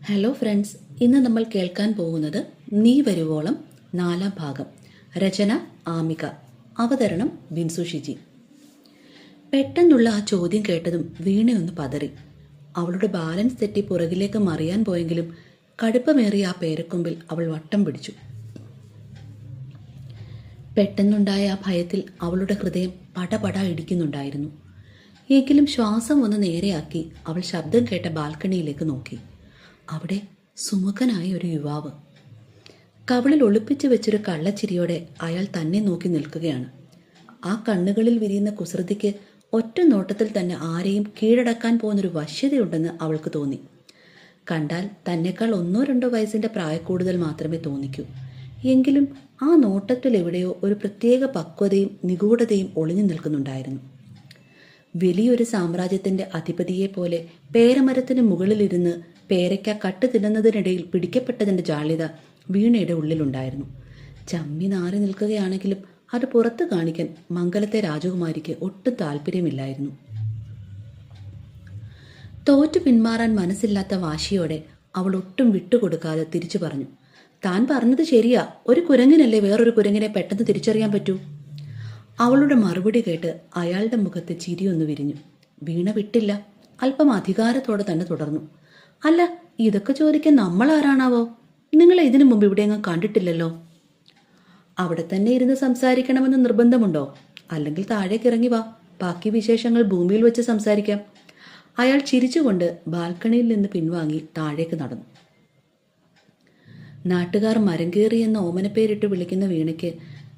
Hello friends, ഇന്ന് നമ്മൾ കേൾക്കാൻ പോകുന്നത് നീ വരുവോളം 4-ാം ഭാഗം. രചന ആമിക, അവതരണം ബിൻസു ഷിജി. പെട്ടെന്നുള്ള ആ ചോദ്യം കേട്ടതും വീണയൊന്ന് പതറി. അവളുടെ ബാലൻസ് തെറ്റി പുറകിലേക്ക് മറിയാൻ പോയെങ്കിലും കടുപ്പമേറിയ ആ പേരക്കൊമ്പിൽ അവൾ വട്ടം പിടിച്ചു. പെട്ടെന്നുണ്ടായ ആ ഭയത്തിൽ അവളുടെ ഹൃദയം പടപട ഇടിക്കുന്നുണ്ടായിരുന്നു. എങ്കിലും ശ്വാസം ഒന്ന് നേരെയാക്കി അവൾ ശബ്ദം കേട്ട ബാൽക്കണിയിലേക്ക് നോക്കി. അവിടെ സുമുഖനായ ഒരു യുവാവ് കവിളിൽ ഒളിപ്പിച്ചു വെച്ചൊരു കള്ളച്ചിരിയോടെ അയാൾ തന്നെ നോക്കി നിൽക്കുകയാണ്. ആ കണ്ണുകളിൽ വിരിയുന്ന കുസൃതിക്ക് ഒറ്റ നോട്ടത്തിൽ തന്നെ ആരെയും കീഴടക്കാൻ പോകുന്നൊരു വശ്യതയുണ്ടെന്ന് അവൾക്ക് തോന്നി. കണ്ടാൽ തന്നെക്കാൾ 1-2 വയസ്സിൻ്റെ പ്രായക്കൂടുതൽ മാത്രമേ തോന്നിക്കൂ. എങ്കിലും ആ നോട്ടത്തിൽ എവിടെയോ ഒരു പ്രത്യേക പക്വതയും നിഗൂഢതയും ഒളിഞ്ഞു നിൽക്കുന്നുണ്ടായിരുന്നു. വലിയൊരു സാമ്രാജ്യത്തിൻ്റെ അധിപതിയെപ്പോലെ പേരമരത്തിന് മുകളിലിരുന്ന് പേരയ്ക്ക കട്ട് തിന്നുന്നതിനിടയിൽ പിടിക്കപ്പെട്ടതിൻ്റെ ജാള്യത വീണയുടെ ഉള്ളിലുണ്ടായിരുന്നു. ചമ്മി നാറി നിൽക്കുകയാണെങ്കിലും അത് പുറത്തു കാണിക്കാൻ മംഗലത്തെ രാജകുമാരിക്ക് ഒട്ടും താല്പര്യമില്ലായിരുന്നു. തോറ്റു പിന്മാറാൻ മനസ്സില്ലാത്ത വാശിയോടെ അവൾ ഒട്ടും വിട്ടുകൊടുക്കാതെ തിരിച്ചു പറഞ്ഞു, താൻ പറഞ്ഞത് ശരിയാ, ഒരു കുരങ്ങിനല്ലേ വേറൊരു കുരങ്ങിനെ പെട്ടെന്ന് തിരിച്ചറിയാൻ പറ്റൂ. അവളുടെ മറുപടി കേട്ട് അയാളുടെ മുഖത്ത് ചിരിയൊന്നു വിരിഞ്ഞു. വീണ വിട്ടില്ല. അല്പം അധികാരത്തോടെ തന്നെ തുടർന്നു, അല്ല, ഇതൊക്കെ ചോദിക്കാൻ നമ്മൾ ആരാണാവോ? നിങ്ങളെ ഇതിനു മുമ്പ് ഇവിടെയെങ്ങും കണ്ടിട്ടില്ലല്ലോ. അവിടെ തന്നെ ഇരുന്ന് സംസാരിക്കണമെന്ന് നിർബന്ധമുണ്ടോ? അല്ലെങ്കിൽ താഴേക്ക് ഇറങ്ങി വാ, ബാക്കി വിശേഷങ്ങൾ ഭൂമിയിൽ വെച്ച് സംസാരിക്കാം. അയാൾ ചിരിച്ചുകൊണ്ട് ബാൽക്കണിയിൽ നിന്ന് പിൻവാങ്ങി താഴേക്ക് നടന്നു. നാട്ടുകാർ മരംകേറി എന്ന ഓമനപ്പേരിട്ട് വിളിക്കുന്ന വീണയ്ക്ക്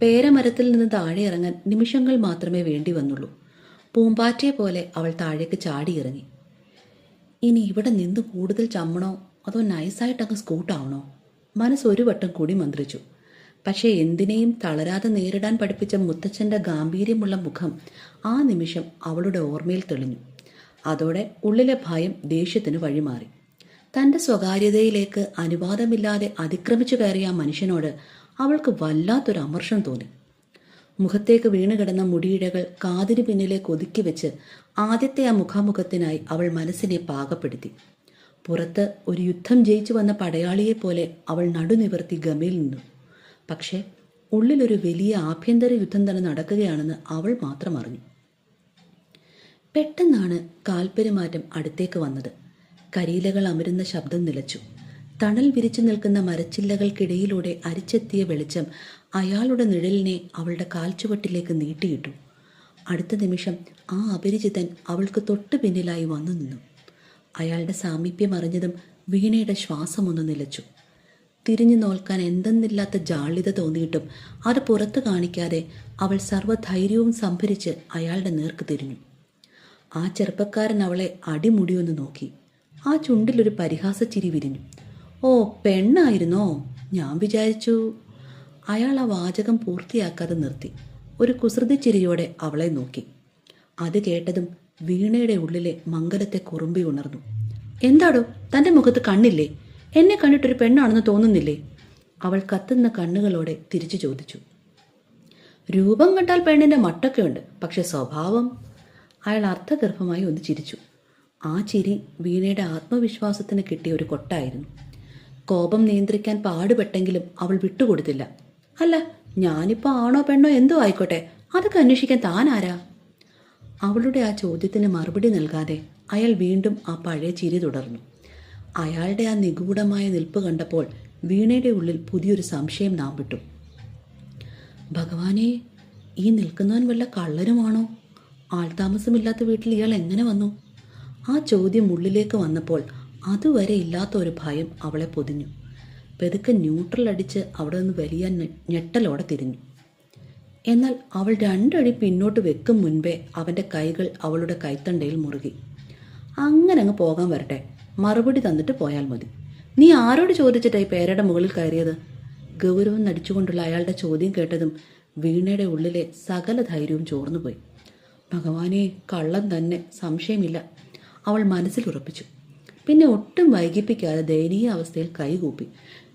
പേരമരത്തിൽ നിന്ന് താഴെ ഇറങ്ങാൻ നിമിഷങ്ങൾ മാത്രമേ വേണ്ടി വന്നുള്ളൂ. പൂമ്പാറ്റയെ പോലെ അവൾ താഴേക്ക് ചാടിയിറങ്ങി. ഇനി ഇവിടെ നിന്ന് കൂടുതൽ ചമ്മണോ അതോ നൈസായിട്ടങ്ങ് സ്കൂട്ടാവണോ? മനസ്സൊരു വട്ടം കൂടി മന്ത്രിച്ചു. പക്ഷേ എന്തിനേയും തളരാതെ നേരിടാൻ പഠിപ്പിച്ച മുത്തച്ഛൻ്റെ ഗാംഭീര്യമുള്ള മുഖം ആ നിമിഷം അവളുടെ ഓർമ്മയിൽ തെളിഞ്ഞു. അതോടെ ഉള്ളിലെ ഭയം ദേഷ്യത്തിന് വഴിമാറി. തൻ്റെ സ്വകാര്യതയിലേക്ക് അനുവാദമില്ലാതെ അതിക്രമിച്ചു കയറിയ ആ മനുഷ്യനോട് അവൾക്ക് വല്ലാത്തൊരു അമർഷം തോന്നി. മുഖത്തേക്ക് വീണുകിടന്ന മുടിയിഴകൾ കാതിന് പിന്നിലേക്ക് ഒതുക്കി വെച്ച് ആദ്യത്തെ ആ മുഖാമുഖത്തിനായി അവൾ മനസ്സിനെ പാകപ്പെടുത്തി. പുറത്ത് ഒരു യുദ്ധം ജയിച്ചു വന്ന പടയാളിയെപ്പോലെ അവൾ നടുനിവർത്തി ഗമയിൽ നിന്നു. പക്ഷേ ഉള്ളിലൊരു വലിയ ആഭ്യന്തര യുദ്ധം തന്നെ നടക്കുകയാണെന്ന് അവൾ മാത്രം അറിഞ്ഞു. പെട്ടെന്നാണ് കാൽപ്പെരുമാറ്റം അടുത്തേക്ക് വന്നത്. കരിയിലകൾ അമരുന്ന ശബ്ദം നിലച്ചു. തണൽ വിരിച്ചു നിൽക്കുന്ന മരച്ചില്ലകൾക്കിടയിലൂടെ അരിച്ചെത്തിയ വെളിച്ചം അയാളുടെ നിഴലിനെ അവളുടെ കാൽച്ചുവട്ടിലേക്ക് നീട്ടിയിട്ടു. അടുത്ത നിമിഷം ആ അപരിചിതൻ അവൾക്ക് തൊട്ടു പിന്നിലായി വന്നു നിന്നു. അയാളുടെ സാമീപ്യം അറിഞ്ഞതും വീണയുടെ ശ്വാസമൊന്ന് നിലച്ചു. തിരിഞ്ഞു നോക്കാൻ എന്തെന്നില്ലാത്ത ജാള്യത തോന്നിയിട്ടും അത് പുറത്തു കാണിക്കാതെ അവൾ സർവ്വധൈര്യവും സംഭരിച്ച് അയാളുടെ നേർക്ക് തിരിഞ്ഞു. ആ ചെറുപ്പക്കാരൻ അവളെ അടിമുടിയൊന്ന് നോക്കി. ആ ചുണ്ടിലൊരു പരിഹാസച്ചിരി വിരിഞ്ഞു. ഓ, പെണ്ണായിരുന്നോ? ഞാൻ വിചാരിച്ചു. അയാൾ ആ വാചകം പൂർത്തിയാക്കാതെ നിർത്തി. ഒരു കുസൃതിച്ചിരിയോടെ അവളെ നോക്കി. അത് കേട്ടതും വീണയുടെ ഉള്ളിലെ മംഗലത്തെ കുറുമ്പി ഉണർന്നു. എന്താടോ, തൻ്റെ മുഖത്ത് കണ്ണില്ലേ? എന്നെ കണ്ടിട്ടൊരു പെണ്ണാണെന്ന് തോന്നുന്നില്ലേ? അവൾ കത്തുന്ന കണ്ണുകളോടെ തിരിച്ചു ചോദിച്ചു. രൂപം കണ്ടാൽ പെണ്ണിൻ്റെ മട്ടൊക്കെയുണ്ട്, പക്ഷെ സ്വഭാവം. അയാൾ അർത്ഥഗർഭമായി ഒന്ന് ചിരിച്ചു. ആ ചിരി വീണയുടെ ആത്മവിശ്വാസത്തിന് കിട്ടിയ ഒരു കൊട്ടായിരുന്നു. കോപം നിയന്ത്രിക്കാൻ പാടുപെട്ടെങ്കിലും അവൾ വിട്ടുകൊടുത്തില്ല. അല്ല, ഞാനിപ്പോൾ ആണോ പെണ്ണോ എന്തോ ആയിക്കോട്ടെ, അതൊക്കെ അന്വേഷിക്കാൻ താൻ ആരാ? അവളുടെ ആ ചോദ്യത്തിന് മറുപടി നൽകാതെ അയാൾ വീണ്ടും ആ പഴയ ചിരി തുടർന്നു. അയാളുടെ ആ നിഗൂഢമായ നിൽപ്പ് കണ്ടപ്പോൾ വീണയുടെ ഉള്ളിൽ പുതിയൊരു സംശയം നാം വിട്ടു. ഭഗവാനെ, ഈ നിൽക്കുന്നവൻ വല്ല കള്ളനുമാണോ? ആൾതാമസമില്ലാത്ത വീട്ടിൽ ഇയാൾ എങ്ങനെ വന്നു? ആ ചോദ്യം ഉള്ളിലേക്ക് വന്നപ്പോൾ അതുവരെ ഇല്ലാത്ത ഒരു ഭയം അവളെ പൊതിഞ്ഞു. പെതുക്കെ ന്യൂട്രൽ അടിച്ച് അവിടെ നിന്ന് വലിയ ഞെട്ടലോടെ തിരിഞ്ഞു. എന്നാൽ അവൾ 2 അടി പിന്നോട്ട് വെക്കും മുൻപേ അവൻ്റെ കൈകൾ അവളുടെ കൈത്തണ്ടയിൽ മുറുകി. അങ്ങനെ അങ്ങ് പോകാൻ വരട്ടെ, മറുപടി തന്നിട്ട് പോയാൽ മതി. നീ ആരോട് ചോദിച്ചിട്ടായി പേരയുടെ മുകളിൽ കയറിയത്? ഗൗരവം നടിച്ചുകൊണ്ടുള്ള അയാളുടെ ചോദ്യം കേട്ടതും വീണയുടെ ഉള്ളിലെ സകല ധൈര്യവും ചോർന്നുപോയി. ഭഗവാനെ, കള്ളം തന്നെ, സംശയമില്ല, അവൾ മനസ്സിൽ ഉറപ്പിച്ചു. പിന്നെ ഒട്ടും വൈകിപ്പിക്കാതെ ദയനീയ അവസ്ഥയിൽ കൈകൂപ്പി.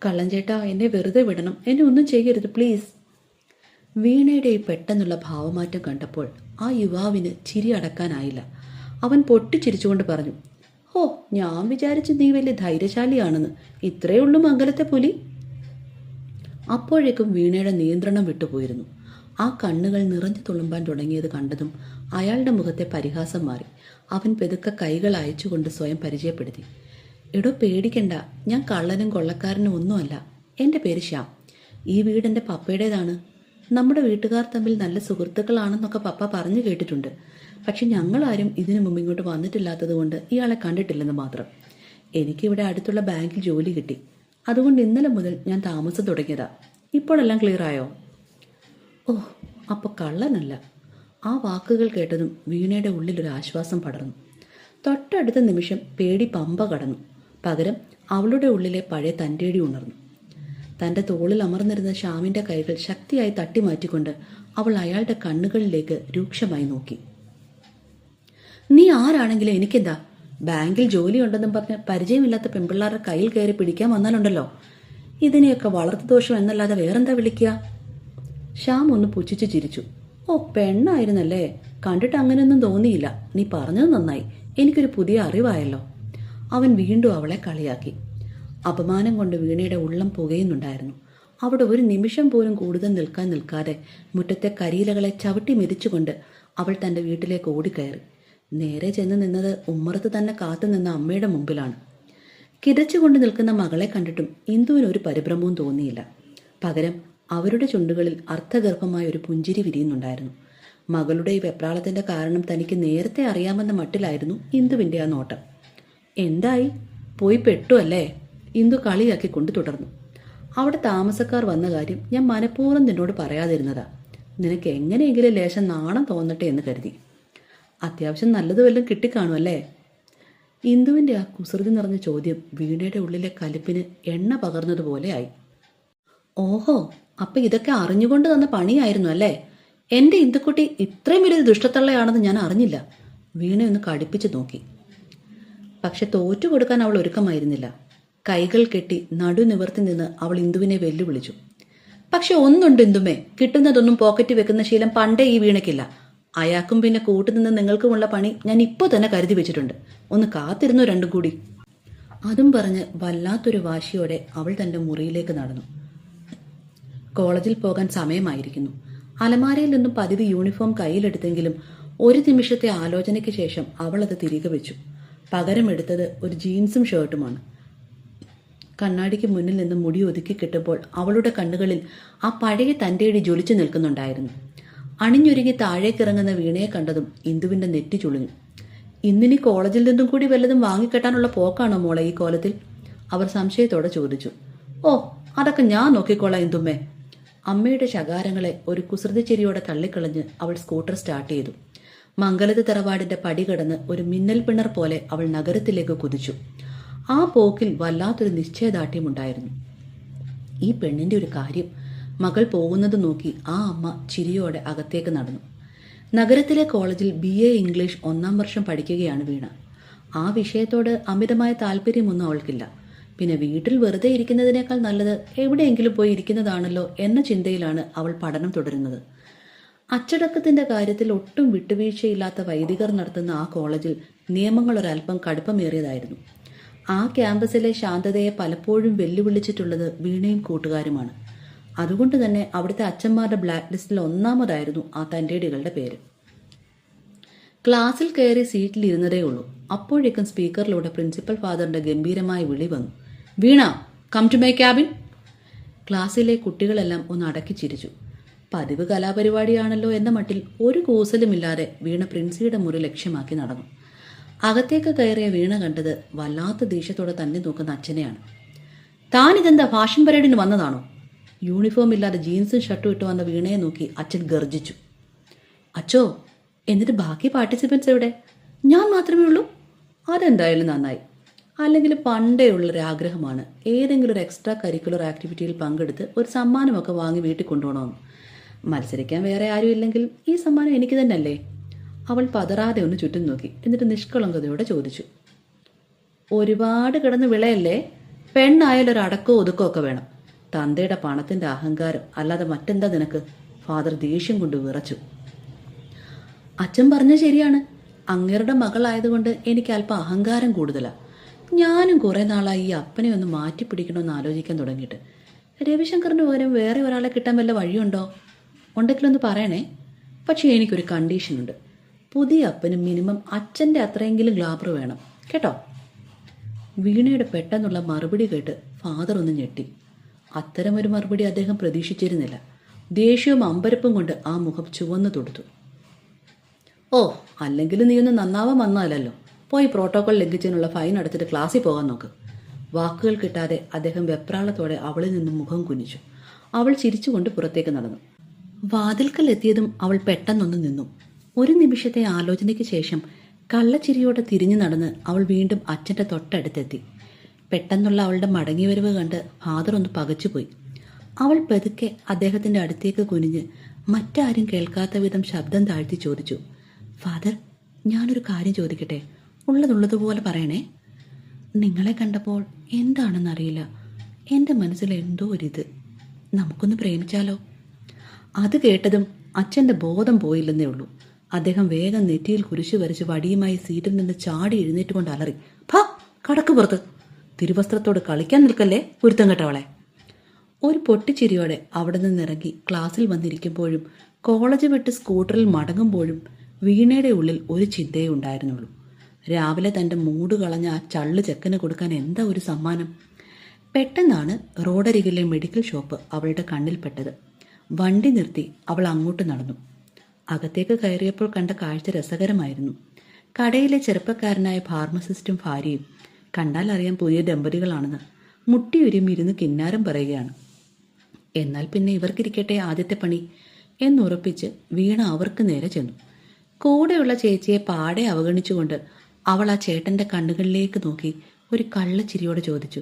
കള്ളൻ ചേട്ടാ, എന്നെ വെറുതെ വിടണം, എന്നെ ഒന്നും ചെയ്യരുത് പ്ലീസ്. വീണയുടെ പെട്ടെന്നുള്ള ഭാവമാറ്റം കണ്ടപ്പോൾ ആ യുവാവിന് ചിരി അടക്കാനായില്ല. അവൻ പൊട്ടിച്ചിരിച്ചുകൊണ്ട് പറഞ്ഞു, ഹോ, ഞാൻ വിചാരിച്ചു നീ വലിയ ധൈര്യശാലിയാണെന്ന്. ഇത്രയേ ഉള്ളൂ മംഗലത്തെ പുലി. അപ്പോഴേക്കും വീണയുടെ നിയന്ത്രണം വിട്ടുപോയിരുന്നു. ആ കണ്ണുകൾ നിറഞ്ഞു തുളുമ്പാൻ തുടങ്ങിയത് കണ്ടതും അയാളുടെ മുഖത്തെ പരിഹാസം മാറി. അവൻ പെതുക്കെ കൈകൾ അയച്ചുകൊണ്ട് സ്വയം പരിചയപ്പെടുത്തി. എടോ, പേടിക്കണ്ട, ഞാൻ കള്ളനും കൊള്ളക്കാരനും ഒന്നുമല്ല. എൻ്റെ പേര് ശ്യാം. ഈ വീടെൻ്റെ പപ്പയുടേതാണ്. നമ്മുടെ വീട്ടുകാർ തമ്മിൽ നല്ല സുഹൃത്തുക്കളാണെന്നൊക്കെ പപ്പ പറഞ്ഞു കേട്ടിട്ടുണ്ട്. പക്ഷെ ഞങ്ങളാരും ഇതിനു മുമ്പ് ഇങ്ങോട്ട് വന്നിട്ടില്ലാത്തത് കൊണ്ട് ഇയാളെ കണ്ടിട്ടില്ലെന്ന് മാത്രം. എനിക്കിവിടെ അടുത്തുള്ള ബാങ്കിൽ ജോലി കിട്ടി. അതുകൊണ്ട് ഇന്നലെ മുതൽ ഞാൻ താമസം തുടങ്ങിയതാ. ഇപ്പോഴെല്ലാം ക്ലിയർ ആയോ? ഓ, അപ്പോൾ കള്ളനല്ല. ആ വാക്കുകൾ കേട്ടതും വീണയുടെ ഉള്ളിലൊരു ആശ്വാസം പടർന്നു. തൊട്ടടുത്ത നിമിഷം പേടി പമ്പ കടന്നു. പകരം അവളുടെ ഉള്ളിലെ പഴയ തൻ്റേടി ഉണർന്നു. തൻ്റെ തോളിൽ അമർന്നിരുന്ന ശ്യാമിൻ്റെ കൈകൾ ശക്തിയായി തട്ടിമാറ്റിക്കൊണ്ട് അവൾ അയാളുടെ കണ്ണുകളിലേക്ക് രൂക്ഷമായി നോക്കി. നീ ആരാണെങ്കിലും എനിക്കെന്താ? ബാങ്കിൽ ജോലിയുണ്ടെന്നും പറഞ്ഞ് പരിചയമില്ലാത്ത പെൺപിള്ളാരുടെ കയ്യിൽ കയറി പിടിക്കാൻ വന്നാലുണ്ടല്ലോ, ഇതിനെയൊക്കെ വളർത്തു ദോഷം എന്നല്ലാതെ വേറെന്താ വിളിക്കുക? ശ്യാം ഒന്ന് പുച്ഛിച്ചു ചിരിച്ചു. ഓ, പെണ്ണായിരുന്നല്ലേ, കണ്ടിട്ട് അങ്ങനെയൊന്നും തോന്നിയില്ല. നീ പറഞ്ഞത് നന്നായി, എനിക്കൊരു പുതിയ അറിവായല്ലോ. അവൻ വീണ്ടും അവളെ കളിയാക്കി. അപമാനം കൊണ്ട് വീണയുടെ ഉള്ളം പുകയുന്നുണ്ടായിരുന്നു. അവിടെ ഒരു നിമിഷം പോലും കൂടുതൽ നിൽക്കാതെ മുറ്റത്തെ കരിയിലകളെ ചവിട്ടി മെതിച്ചുകൊണ്ട് അവൾ തൻ്റെ വീട്ടിലേക്ക് ഓടിക്കയറി. നേരെ ചെന്ന് നിന്നത് ഉമ്മറത്ത് തന്നെ കാത്തു നിന്ന അമ്മയുടെ മുമ്പിലാണ്. കിതച്ചുകൊണ്ട് നിൽക്കുന്ന മകളെ കണ്ടിട്ടും ഇന്ദുവിനൊരു പരിഭ്രമവും തോന്നിയില്ല. പകരം അവരുടെ ചുണ്ടുകളിൽ അർത്ഥഗർഭമായ ഒരു പുഞ്ചിരി വിരിയുന്നുണ്ടായിരുന്നു. മകളുടെ ഈ വെപ്രാളത്തിന്റെ കാരണം തനിക്ക് നേരത്തെ അറിയാമെന്ന മട്ടിലായിരുന്നു ഇന്ദുവിൻ്റെ ആ നോട്ടം. എന്തായി, പോയി പെട്ടു അല്ലേ? ഇന്ദു കളിയാക്കി കൊണ്ട് തുടർന്നു. അവിടെ താമസക്കാർ വന്ന കാര്യം ഞാൻ മനഃപൂർവ്വം നിന്നോട് പറയാതിരുന്നതാ. നിനക്ക് എങ്ങനെയെങ്കിലും ലേശം നാണം തോന്നട്ടെ എന്ന് കരുതി. അത്യാവശ്യം നല്ലത് വല്ലതും കിട്ടിക്കാണുമല്ലേ? ഇന്ദുവിൻ്റെ ആ കുസൃതി നിറഞ്ഞ ചോദ്യം വീണയുടെ ഉള്ളിലെ കലിപ്പിന് എണ്ണ പകർന്നതുപോലെ ആയി. ഓഹോ, അപ്പൊ ഇതൊക്കെ അറിഞ്ഞുകൊണ്ട് തന്ന പണിയായിരുന്നു അല്ലേ? എൻ്റെ ഇന്ദുക്കുട്ടി ഇത്രയും വലിയ ദുഷ്ടത്തള്ളയാണെന്ന് ഞാൻ അറിഞ്ഞില്ല. വീണയൊന്ന് കടുപ്പിച്ച് നോക്കി. പക്ഷെ തോറ്റു കൊടുക്കാൻ അവൾ ഒരുക്കമായിരുന്നില്ല. കൈകൾ കെട്ടി നടു നിവർത്തി നിന്ന് അവൾ ഇന്ദുവിനെ വെല്ലുവിളിച്ചു. പക്ഷെ ഒന്നുണ്ട് ഇന്ദുമേ, കിട്ടുന്നതൊന്നും പോക്കറ്റ് വെക്കുന്ന ശീലം പണ്ടേ ഈ വീണയ്ക്കില്ല. അയാൾക്കും പിന്നെ കൂട്ടുനിന്ന് നിങ്ങൾക്കുമുള്ള പണി ഞാൻ ഇപ്പോൾ തന്നെ കരുതി വെച്ചിട്ടുണ്ട്. ഒന്ന് കാത്തിരുന്നു രണ്ടും കൂടി. അതും പറഞ്ഞ് വല്ലാത്തൊരു വാശിയോടെ അവൾ തൻ്റെ മുറിയിലേക്ക് നടന്നു. കോളേജിൽ പോകാൻ സമയമായിരിക്കുന്നു. അലമാരയിൽ നിന്നും പതിവ് യൂണിഫോം കയ്യിലെടുത്തെങ്കിലും ഒരു നിമിഷത്തെ ആലോചനയ്ക്ക് ശേഷം അവൾ അത് തിരികെ വെച്ചു. പകരം എടുത്തത് ഒരു ജീൻസും ഷർട്ടുമാണ്. കണ്ണാടിക്ക് മുന്നിൽ നിന്ന് മുടി ഒതുക്കി കിട്ടുമ്പോൾ അവളുടെ കണ്ണുകളിൽ ആ പഴയ തൻ്റെടി ജ്വലിച്ചു നിൽക്കുന്നുണ്ടായിരുന്നു. അണിഞ്ഞൊരുങ്ങി താഴേക്കിറങ്ങുന്ന വീണയെ കണ്ടതും ഇന്ദുവിൻ്റെ നെറ്റി ചുളിഞ്ഞു. ഇന്നിനി കോളേജിൽ നിന്നും കൂടി വല്ലതും വാങ്ങിക്കെട്ടാനുള്ള പോക്കാണോ മോളെ ഈ കോലത്തിൽ? അവർ സംശയത്തോടെ ചോദിച്ചു. ഓ, അതൊക്കെ ഞാൻ നോക്കിക്കോളാം ഇന്ദുമ്മേ. അമ്മയുടെ ശകാരങ്ങളെ ഒരു കുസൃതിച്ചിരിയോടെ തള്ളിക്കളഞ്ഞ് അവൾ സ്കൂട്ടർ സ്റ്റാർട്ട് ചെയ്തു. മംഗലത്ത് തറവാടിന്റെ പടി കടന്ന് ഒരു മിന്നൽ പിണർ പോലെ അവൾ നഗരത്തിലേക്ക് കുതിച്ചു. ആ പോക്കിൽ വല്ലാത്തൊരു നിശ്ചയദാർഢ്യമുണ്ടായിരുന്നു. ഈ പെണ്ണിന്റെ ഒരു കാര്യം. മകൾ പോകുന്നത് നോക്കി ആ അമ്മ ചിരിയോടെ അകത്തേക്ക് നടന്നു. നഗരത്തിലെ കോളേജിൽ BA ഇംഗ്ലീഷ് 1ാം വർഷം പഠിക്കുകയാണ് വീണ. ആ വിഷയത്തോട് അമിതമായ താല്പര്യമൊന്നും അവൾക്കില്ല. പിന്നെ വീട്ടിൽ വെറുതെ ഇരിക്കുന്നതിനേക്കാൾ നല്ലത് എവിടെയെങ്കിലും പോയി ഇരിക്കുന്നതാണല്ലോ എന്ന ചിന്തയിലാണ് അവൾ പഠനം തുടരുന്നത്. അച്ചടക്കത്തിന്റെ കാര്യത്തിൽ ഒട്ടും വിട്ടുവീഴ്ചയില്ലാത്ത വൈദികർ നടത്തുന്ന ആ കോളേജിൽ നിയമങ്ങൾ ഒരല്പം കടുപ്പമേറിയതായിരുന്നു. ആ ക്യാമ്പസിലെ ശാന്തതയെ പലപ്പോഴും വെല്ലുവിളിച്ചിട്ടുള്ളത് വീണയും കൂട്ടുകാരുമാണ്. അതുകൊണ്ട് തന്നെ അവിടുത്തെ അച്ഛന്മാരുടെ ബ്ലാക്ക് ലിസ്റ്റിൽ ഒന്നാമതായിരുന്നു ആ തൻ്റെടികളുടെ പേര്. ക്ലാസ്സിൽ കയറി സീറ്റിൽ ഇരുന്നതേ ഉള്ളൂ. അപ്പോഴേക്കും സ്പീക്കറിലൂടെ പ്രിൻസിപ്പൽ ഫാദറിന്റെ ഗംഭീരമായ വിളി വന്നു. വീണ, കം ടു മൈ ക്യാബിൻ. ക്ലാസ്സിലെ കുട്ടികളെല്ലാം ഒന്ന് അടക്കി ചിരിച്ചു. പതിവ് കലാപരിപാടിയാണല്ലോ എന്ന മട്ടിൽ ഒരു കൂസലുമില്ലാതെ വീണ പ്രിൻസിയുടെ മുറി ലക്ഷ്യമാക്കി നടന്നു. അകത്തേക്ക് കയറിയ വീണ കണ്ടത് വല്ലാത്ത ദേഷ്യത്തോടെ തന്നെ നോക്കുന്ന അച്ഛനെയാണ്. താനിതെന്താ ഫാഷൻ പരേഡിന് വന്നതാണോ? യൂണിഫോം ഇല്ലാതെ ജീൻസും ഷർട്ടും ഇട്ട് വന്ന വീണയെ നോക്കി അച്ഛൻ ഗർജിച്ചു. അച്ചോ, എന്നിട്ട് ബാക്കി പാർട്ടിസിപ്പൻസ് എവിടെ? ഞാൻ മാത്രമേ ഉള്ളൂ? അതെന്തായാലും നന്നായി. അല്ലെങ്കിൽ പണ്ടേ ഉള്ളൊരാഗ്രഹമാണ് ഏതെങ്കിലും ഒരു എക്സ്ട്രാ കരിക്കുലർ ആക്ടിവിറ്റിയിൽ പങ്കെടുത്ത് ഒരു സമ്മാനമൊക്കെ വാങ്ങി വീട്ടിൽ കൊണ്ടുപോകണമെന്ന്. മത്സരിക്കാൻ വേറെ ആരും ഇല്ലെങ്കിൽ ഈ സമ്മാനം എനിക്ക് തന്നെ അല്ലേ? അവൾ പതറാതെ ഒന്ന് ചുറ്റും നോക്കി. എന്നിട്ട് നിഷ്കളങ്കതയോടെ ചോദിച്ചു. ഒരുപാട് കിടന്ന് വിളയല്ലേ? പെണ്ണായാലൊരു അടക്കോ ഒതുക്കോ ഒക്കെ വേണം. തന്തയുടെ പണത്തിന്റെ അഹങ്കാരം അല്ലാതെ മറ്റെന്താ നിനക്ക്? ഫാദർ ദേഷ്യം കൊണ്ട് വിറച്ചു. അച്ഛൻ പറഞ്ഞ ശരിയാണ്. അങ്ങേരുടെ മകളായതുകൊണ്ട് എനിക്ക് അല്പം അഹങ്കാരം കൂടുതലാണ്. ഞാനും കുറേ നാളായി ഈ അപ്പനെ ഒന്ന് മാറ്റിപ്പിടിക്കണമെന്ന് ആലോചിക്കാൻ തുടങ്ങിയിട്ട്. രവിശങ്കറിന് പകരം വേറെ ഒരാളെ കിട്ടാൻ വല്ല വഴിയുണ്ടോ? ഉണ്ടെങ്കിലൊന്ന് പറയണേ. പക്ഷേ എനിക്കൊരു കണ്ടീഷനുണ്ട്. പുതിയ അപ്പന് മിനിമം അച്ഛൻ്റെ അത്രയെങ്കിലും ഗ്ലാമർ വേണം കേട്ടോ. വീണയുടെ പെട്ടെന്നുള്ള മറുപടി കേട്ട് ഫാദർ ഒന്ന് ഞെട്ടി. അത്തരമൊരു മറുപടി അദ്ദേഹം പ്രതീക്ഷിച്ചിരുന്നില്ല. ദേഷ്യവും അമ്പരപ്പും കൊണ്ട് ആ മുഖം ചുവന്നു തൊടുത്തു. ഓ, അല്ലെങ്കിൽ നീ ഒന്ന് നന്നാവാൻ വന്നാലല്ലോ. പോയി പ്രോട്ടോകോൾ ലംഘിച്ചതിനുള്ള ഫൈൻ അടച്ചിട്ട് ക്ലാസ്സിൽ പോകാൻ നോക്ക്. വാക്കുകൾ കിട്ടാതെ അദ്ദേഹം വെപ്രാളത്തോടെ അവളിൽ നിന്നും മുഖം കുനിച്ചു. അവൾ ചിരിച്ചുകൊണ്ട് പുറത്തേക്ക് നടന്നു. വാതിൽക്കൽ എത്തിയതും അവൾ പെട്ടെന്നൊന്ന് നിന്നു. ഒരു നിമിഷത്തെ ആലോചനയ്ക്ക് ശേഷം കള്ളച്ചിരിയോടെ തിരിഞ്ഞു നടന്ന് അവൾ വീണ്ടും അച്ഛൻ്റെ തൊട്ടടുത്തെത്തി. പെട്ടെന്നുള്ള അവളുടെ മടങ്ങിവരവ് കണ്ട് ഫാദർ ഒന്ന് പകച്ചുപോയി. അവൾ പതുക്കെ അദ്ദേഹത്തിൻ്റെ അടുത്തേക്ക് കുനിഞ്ഞ് മറ്റാരും കേൾക്കാത്ത വിധം ശബ്ദം താഴ്ത്തി ചോദിച്ചു, ഫാദർ, ഞാനൊരു കാര്യം ചോദിക്കട്ടെ? ഉള്ളതുള്ളതുപോലെ പറയണേ. നിങ്ങളെ കണ്ടപ്പോൾ എന്താണെന്നറിയില്ല, എൻ്റെ മനസ്സിൽ എന്തോ ഒരിത്. നമുക്കൊന്ന് പ്രേമിച്ചാലോ? അത് കേട്ടതും അച്ഛൻ്റെ ബോധം പോയില്ലെന്നേ ഉള്ളൂ. അദ്ദേഹം വേഗം നെറ്റിയിൽ കുരിശു വരച്ച് വടിയുമായി സീറ്റിൽ നിന്ന് ചാടി എഴുന്നേറ്റുകൊണ്ട് അലറി, ഭാ, കടക്ക് പുറത്ത്! തിരുവസ്ത്രത്തോട് കളിക്കാൻ നിൽക്കല്ലേ ഒരുത്തം കെട്ടവളെ! ഒരു പൊട്ടിച്ചിരിയോടെ അവിടെ നിന്നിറങ്ങി ക്ലാസ്സിൽ വന്നിരിക്കുമ്പോഴും കോളേജ് വിട്ട് സ്കൂട്ടറിൽ മടങ്ങുമ്പോഴും വീണയുടെ ഉള്ളിൽ ഒരു ചിന്തയേ ഉണ്ടായിരുന്നുള്ളൂ. രാവിലെ തൻ്റെ മൂട് കളഞ്ഞ ആ ചള്ളു ചെക്കന് കൊടുക്കാൻ എന്താ ഒരു സമ്മാനം? പെട്ടെന്നാണ് റോഡരികിലെ മെഡിക്കൽ ഷോപ്പ് അവളുടെ കണ്ണിൽപ്പെട്ടത്. വണ്ടി നിർത്തി അവൾ അങ്ങോട്ട് നടന്നു. അകത്തേക്ക് കയറിയപ്പോൾ കണ്ട കാഴ്ച രസകരമായിരുന്നു. കടയിലെ ചെറുപ്പക്കാരനായ ഫാർമസിസ്റ്റും ഭാര്യയും, കണ്ടാൽ അറിയാൻ പുതിയ ദമ്പതികളാണെന്ന്, മുട്ടിയുരുമിരുന്ന് കിന്നാരം പറയുകയാണ്. എന്നാൽ പിന്നെ ഇവർക്കിരിക്കട്ടെ ആദ്യത്തെ പണി എന്നുറപ്പിച്ച് വീണ അവർക്ക് നേരെ ചെന്നു. കൂടെയുള്ള ചേച്ചിയെ പാടെ അവഗണിച്ചുകൊണ്ട് അവൾ ആ ചേട്ടൻ്റെ കണ്ണുകളിലേക്ക് നോക്കി ഒരു കള്ളച്ചിരിയോടെ ചോദിച്ചു,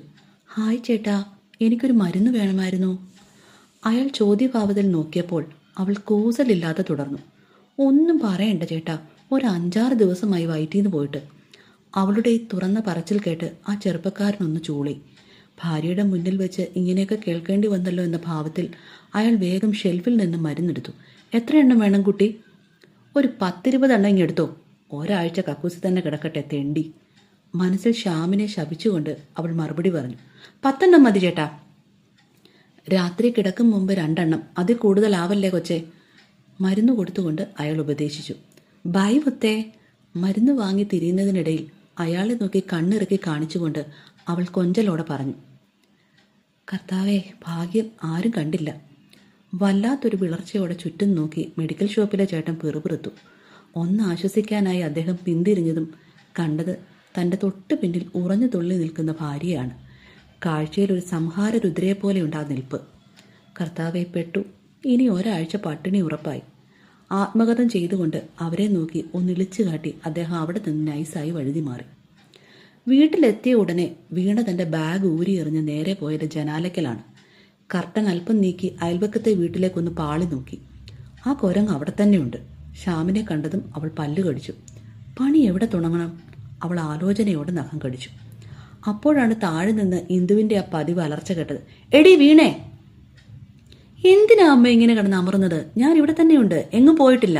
ഹായ് ചേട്ടാ, എനിക്കൊരു മരുന്ന് വേണമായിരുന്നു. അയാൾ ചോദ്യഭാവത്തിൽ നോക്കിയപ്പോൾ അവൾ കൂസലില്ലാതെ തുടർന്നു, ഒന്നും പറയണ്ട ചേട്ടാ, ഒരു 5-6 ദിവസമായി വയറ്റിന്ന് പോയിട്ട്. അവളുടെ ഈ തുറന്ന പറച്ചിൽ കേട്ട് ആ ചെറുപ്പക്കാരനൊന്ന് ചൂളി. ഭാര്യയുടെ മുന്നിൽ വെച്ച് ഇങ്ങനെയൊക്കെ കേൾക്കേണ്ടി വന്നല്ലോ എന്ന ഭാവത്തിൽ അയാൾ വേഗം ഷെൽഫിൽ നിന്ന് മരുന്നെടുത്തു. എത്ര എണ്ണം വേണം കുട്ടി? ഒരു 10-20 എണ്ണം ഇങ്ങെടുത്തോ. ഒരാഴ്ച കക്കൂസ് തന്നെ കിടക്കട്ടെ തെണ്ടി. മനസ്സിൽ ശ്യാമിനെ ശപിച്ചുകൊണ്ട് അവൾ മറുപടി പറഞ്ഞു, 10 എണ്ണം മതി ചേട്ടാ. രാത്രി കിടക്കും മുമ്പ് 2 എണ്ണം, അതിൽ കൂടുതലാവല്ലേ കൊച്ചേ. മരുന്ന് കൊടുത്തുകൊണ്ട് അയാൾ ഉപദേശിച്ചു. ബൈ മുത്തേ. മരുന്ന് വാങ്ങി തിരിയുന്നതിനിടയിൽ അയാളെ നോക്കി കണ്ണിറുക്കി കാണിച്ചുകൊണ്ട് അവൾ കൊഞ്ചലോടെ പറഞ്ഞു, കർത്താവേ, ഭാഗ്യം ആരും കണ്ടില്ല. വല്ലാത്തൊരു വിളർച്ചയോടെ ചുറ്റും നോക്കി മെഡിക്കൽ ഷോപ്പിലെ ചേട്ടൻ പിറുപിറുത്തു. ഒന്ന് ആശ്വസിക്കാനായി അദ്ദേഹം പിന്തിരിഞ്ഞതും കണ്ടത് തൻ്റെ തൊട്ട് പിന്നിൽ ഉറഞ്ഞു തുള്ളി നിൽക്കുന്ന ഭാര്യയാണ്. കാഴ്ചയിൽ ഒരു സംഹാര രുദ്രയെപ്പോലെ ഉണ്ടാ നിൽപ്പ്. കർത്താവെ, പെട്ടു. ഇനി ഒരാഴ്ച പട്ടിണി ഉറപ്പായി. ആത്മകഥം ചെയ്തുകൊണ്ട് അവരെ നോക്കി ഒന്നിളിച്ചു കാട്ടി അദ്ദേഹം അവിടെ നിന്ന് നൈസായി വഴുതി മാറി. വീട്ടിലെത്തിയ ഉടനെ വീണ തൻ്റെ ബാഗ് ഊരിയെറിഞ്ഞ് നേരെ പോയത് ജനാലയ്ക്കലാണ്. കർട്ടൻ അല്പം നീക്കി അയൽവക്കത്തെ വീട്ടിലേക്കൊന്ന് പാളി നോക്കി. ആ കുരങ്ങ് അവിടെ തന്നെയുണ്ട്. ശ്യാമിനെ കണ്ടതും അവൾ പല്ലു കടിച്ചു. പണി എവിടെ തുടങ്ങണം? അവൾ ആലോചനയോടെ നഖം കടിച്ചു. അപ്പോഴാണ് താഴെ നിന്ന് ഇന്ദുവിൻ്റെ ആ പതിവ് അലർച്ച കേട്ടത്. എടി വീണേ! എന്തിനാ അമ്മ ഇങ്ങനെ കിടന്ന് അമർന്നത്? ഞാൻ ഇവിടെ തന്നെയുണ്ട്, എങ്ങും പോയിട്ടില്ല.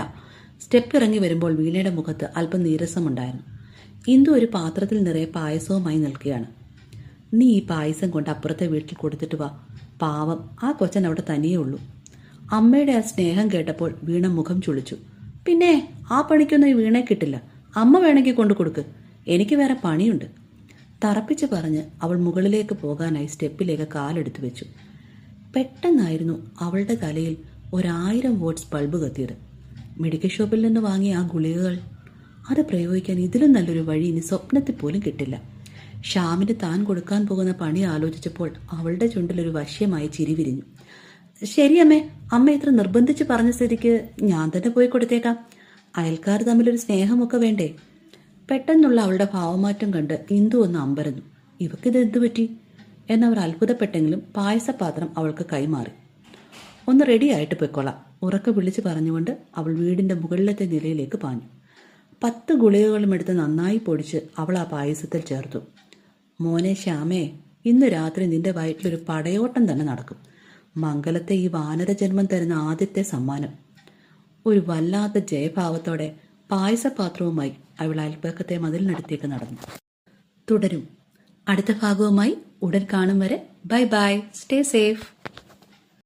സ്റ്റെപ്പ് ഇറങ്ങി വരുമ്പോൾ വീണയുടെ മുഖത്ത് അല്പം നീരസമുണ്ടായിരുന്നു. ഇന്ദു ഒരു പാത്രത്തിൽ നിറയെ പായസവുമായി നിൽക്കുകയാണ്. നീ ഈ പായസം കൊണ്ട് അപ്പുറത്തെ വീട്ടിൽ കൊടുത്തിട്ട് വാ. പാവം, ആ കൊച്ചൻ അവിടെ തനിയേ ഉള്ളൂ. അമ്മയുടെ ആ സ്നേഹം കേട്ടപ്പോൾ വീണ മുഖം ചുളിച്ചു. പിന്നെ ആ പണിക്കൊന്നും ഈ വീണെ കിട്ടില്ല. അമ്മ വേണമെങ്കിൽ കൊണ്ടു കൊടുക്ക്, എനിക്ക് വേറെ പണിയുണ്ട്. തറപ്പിച്ച് പറഞ്ഞ് അവൾ മുകളിലേക്ക് പോകാനായി സ്റ്റെപ്പിലേക്ക് കാലെടുത്ത് വെച്ചു. പെട്ടെന്നായിരുന്നു അവളുടെ തലയിൽ 1000 വാട്ട്സ് ബൾബ് കത്തിയത്. മെഡിക്കൽ ഷോപ്പിൽ നിന്ന് വാങ്ങിയ ആ ഗുളികകൾ, അത് പ്രയോഗിക്കാൻ ഇതിലും നല്ലൊരു വഴി ഇനി സ്വപ്നത്തിൽ പോലും കിട്ടില്ല. ശ്യാമിന് താൻ കൊടുക്കാൻ പോകുന്ന പണി ആലോചിച്ചപ്പോൾ അവളുടെ ചുണ്ടിലൊരു വശ്യമായി ചിരി വിരിഞ്ഞു. ശരിയമ്മേ, അമ്മ ഇത്ര നിർബന്ധിച്ച് പറഞ്ഞ സ്ഥിതിക്ക് ഞാൻ തന്നെ പോയി കൊടുത്തേക്കാം. അയൽക്കാർ തമ്മിലൊരു സ്നേഹമൊക്കെ വേണ്ടേ? പെട്ടെന്നുള്ള അവളുടെ ഭാവമാറ്റം കണ്ട് ഇന്ദു ഒന്ന് അമ്പരന്നു. ഇവക്കിത് എന്തു പറ്റി എന്നവർ അത്ഭുതപ്പെട്ടെങ്കിലും പായസപാത്രം അവൾക്ക് കൈമാറി. ഒന്ന് റെഡിയായിട്ട് പൊയ്ക്കൊള്ളാം, ഉറക്കെ വിളിച്ചു പറഞ്ഞുകൊണ്ട് അവൾ വീടിൻ്റെ മുകളിലത്തെ നിലയിലേക്ക് പാഞ്ഞു. 10 ഗുളികകളും എടുത്ത് നന്നായി പൊടിച്ച് അവൾ ആ പായസത്തിൽ ചേർത്തു. മോനെ ശ്യാമേ, ഇന്ന് രാത്രി നിന്റെ വയറ്റിലൊരു പടയോട്ടം തന്നെ നടക്കും. മംഗലത്തെ ഈ വാനരജന്മം തരുന്ന ആദ്യത്തെ സമ്മാനം. ഒരു വല്ലാത്ത ജയഭാവത്തോടെ പായസപാത്രവുമായി അവൾ അയൽപ്പക്കത്തെ മതിലിനടുത്തേക്ക് നടന്നു. തുടരും. അടുത്ത ഭാഗവുമായി ഉടൻ കാണും വരെ ബൈ ബൈ. Stay safe.